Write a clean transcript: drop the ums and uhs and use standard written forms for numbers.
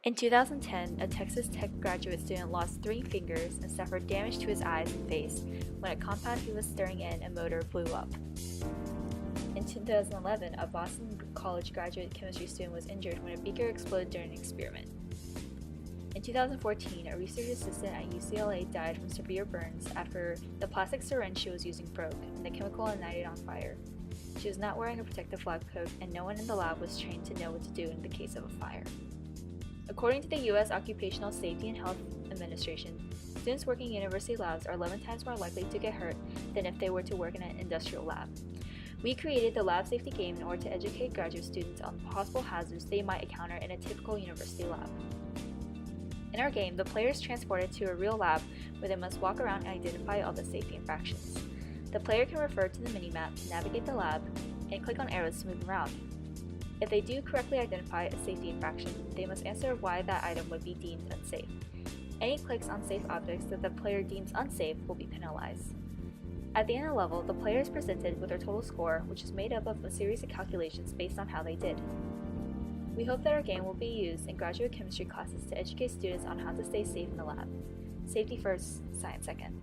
In 2010, a Texas Tech graduate student lost 3 fingers and suffered damage to his eyes and face when a compound he was stirring in a motor blew up. In 2011, a Boston College graduate chemistry student was injured when a beaker exploded during an experiment. In 2014, a research assistant at UCLA died from severe burns after the plastic syringe she was using broke and the chemical ignited on fire. She was not wearing a protective lab coat, and no one in the lab was trained to know what to do in the case of a fire. According to the U.S. Occupational Safety and Health Administration, students working in university labs are 11 times more likely to get hurt than if they were to work in an industrial lab. We created the Lab Safety Game in order to educate graduate students on possible hazards they might encounter in a typical university lab. In our game, the player is transported to a real lab where they must walk around and identify all the safety infractions. The player can refer to the minimap to navigate the lab and click on arrows to move around. If they do correctly identify a safety infraction, they must answer why that item would be deemed unsafe. Any clicks on safe objects that the player deems unsafe will be penalized. At the end of the level, the player is presented with their total score, which is made up of a series of calculations based on how they did. We hope that our game will be used in graduate chemistry classes to educate students on how to stay safe in the lab. Safety first, science second.